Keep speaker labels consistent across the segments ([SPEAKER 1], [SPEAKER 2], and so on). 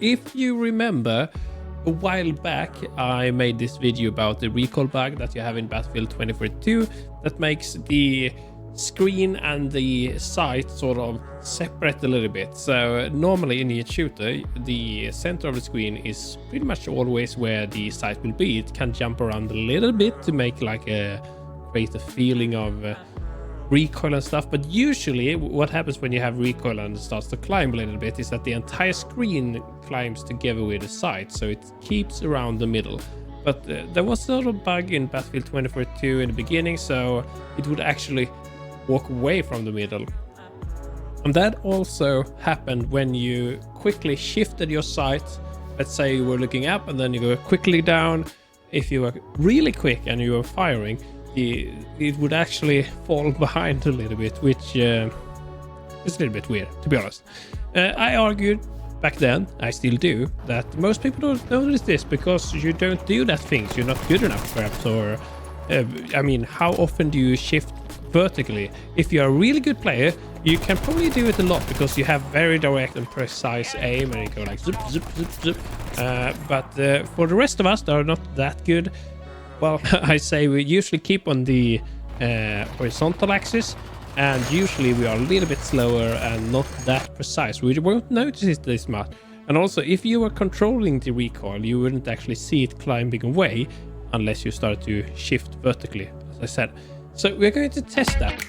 [SPEAKER 1] If you remember, a while back I made this video about the recoil bug that you have in Battlefield 2042 that makes the screen and the sight sort of separate a little bit. So normally in a shooter, the center of the screen is pretty much always where the sight will be. It can jump around a little bit to make like create a feeling of recoil and stuff, but usually what happens when you have recoil and it starts to climb a little bit is that the entire screen climbs together with the sight, so it keeps around the middle. But there was a little bug in Battlefield 2042 in the beginning, so it would actually walk away from the middle. And that also happened when you quickly shifted your sight. Let's say you were looking up and then you go quickly down. If you were really quick and you were firing, it would actually fall behind a little bit, which is a little bit weird, to be honest. I argued back then, I still do, that most people don't notice this because you don't do that things. You're not good enough, perhaps, or I mean, how often do you shift vertically? If you're a really good player, you can probably do it a lot because you have very direct and precise aim and you go like zip, zip, zip, zip. But for the rest of us that are not that good, well, I say we usually keep on the horizontal axis, and usually we are a little bit slower and not that precise. We won't notice it this much. And also, if you were controlling the recoil, you wouldn't actually see it climbing away unless you start to shift vertically, as I said. So we're going to test that.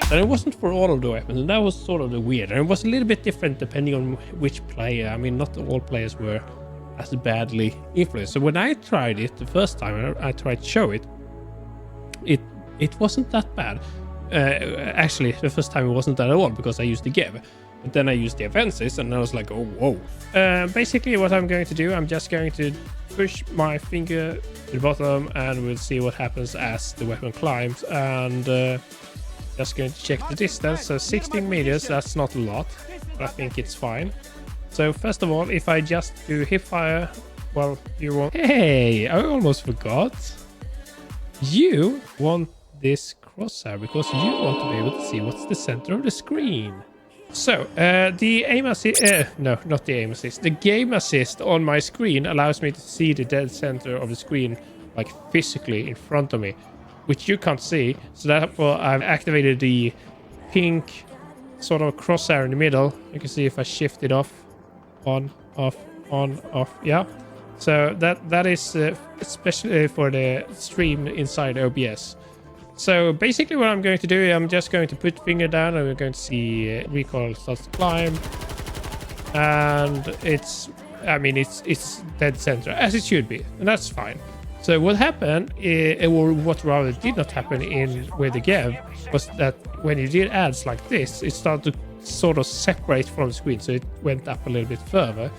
[SPEAKER 1] And it wasn't for all of the weapons, and that was sort of the weird. And it was a little bit different depending on which player. I mean, not all players were as badly influenced. So when I tried it the first time, I tried to show it, it wasn't that bad. Actually, the first time it wasn't that at all because I used the GEV. But then I used the advances and I was like, oh, whoa. Basically what I'm going to do, I'm just going to push my finger to the bottom and we'll see what happens as the weapon climbs. And just going to check the distance. So 16 meters, that's not a lot, but I think it's fine. So first of all, if I just do hip fire, well, you won't. Hey, I almost forgot. You want this crosshair because you want to be able to see what's the center of the screen. So the aim assist, no, not the aim assist. The game assist on my screen allows me to see the dead center of the screen, like physically in front of me, which you can't see. So therefore, I've activated the pink sort of crosshair in the middle. You can see if I shift it off. On, off, yeah. So that is especially for the stream inside OBS. So basically what I'm going to do, I'm just going to put finger down and we're going to see recoil starts to climb. And it's dead center, as it should be, and that's fine. So what happened, or what rather did not happen with the GEV, was that when you did ads like this, it started to sort of separate from the screen, so it went up a little bit further.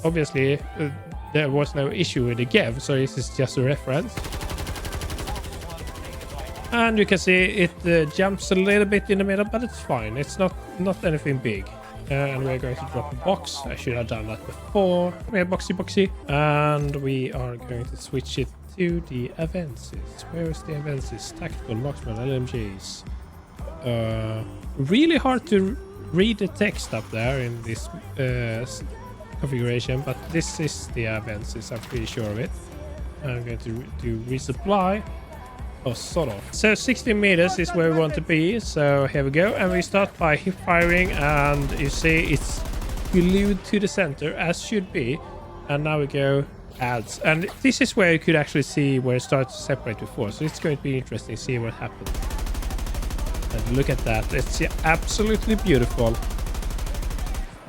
[SPEAKER 1] Obviously there was no issue with the GEV, so this is just a reference. And you can see it jumps a little bit in the middle, but it's fine. It's not anything big. And we're going to drop a box. I should have done that before. We're boxy. And we are going to switch it to the advances. Where is the advances? Tactical, marksman, LMGs. Really hard to read the text up there in this configuration, but this is the advances, I'm pretty sure of it. I'm going to do resupply. Oh, sort of. So 16 meters is where we want to be, so here we go. And we start by hip firing, and you see it's glued to the center, as should be. And now we go ads. And this is where you could actually see where it starts to separate before, so it's going to be interesting to see what happens. And look at that, it's absolutely beautiful.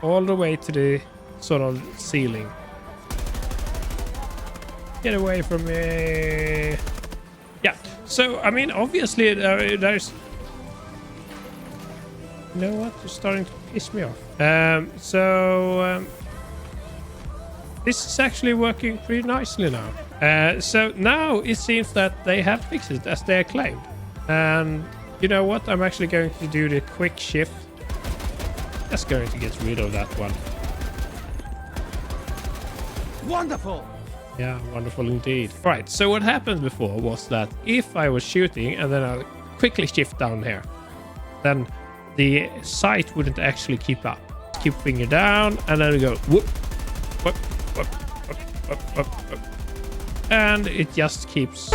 [SPEAKER 1] All the way to the sort of ceiling. Get away from me. Yeah, so I mean, obviously there's... You know what, you're starting to piss me off. This is actually working pretty nicely now. So now it seems that they have fixed it as they claimed. And you know what? I'm actually going to do the quick shift. Just going to get rid of that one.
[SPEAKER 2] Wonderful!
[SPEAKER 1] Yeah, wonderful indeed. Right, so what happened before was that if I was shooting and then I quickly shift down here, then the sight wouldn't actually keep up. Keep finger down, and then we go whoop, whoop, whoop, whoop, whoop, whoop, whoop. And it just keeps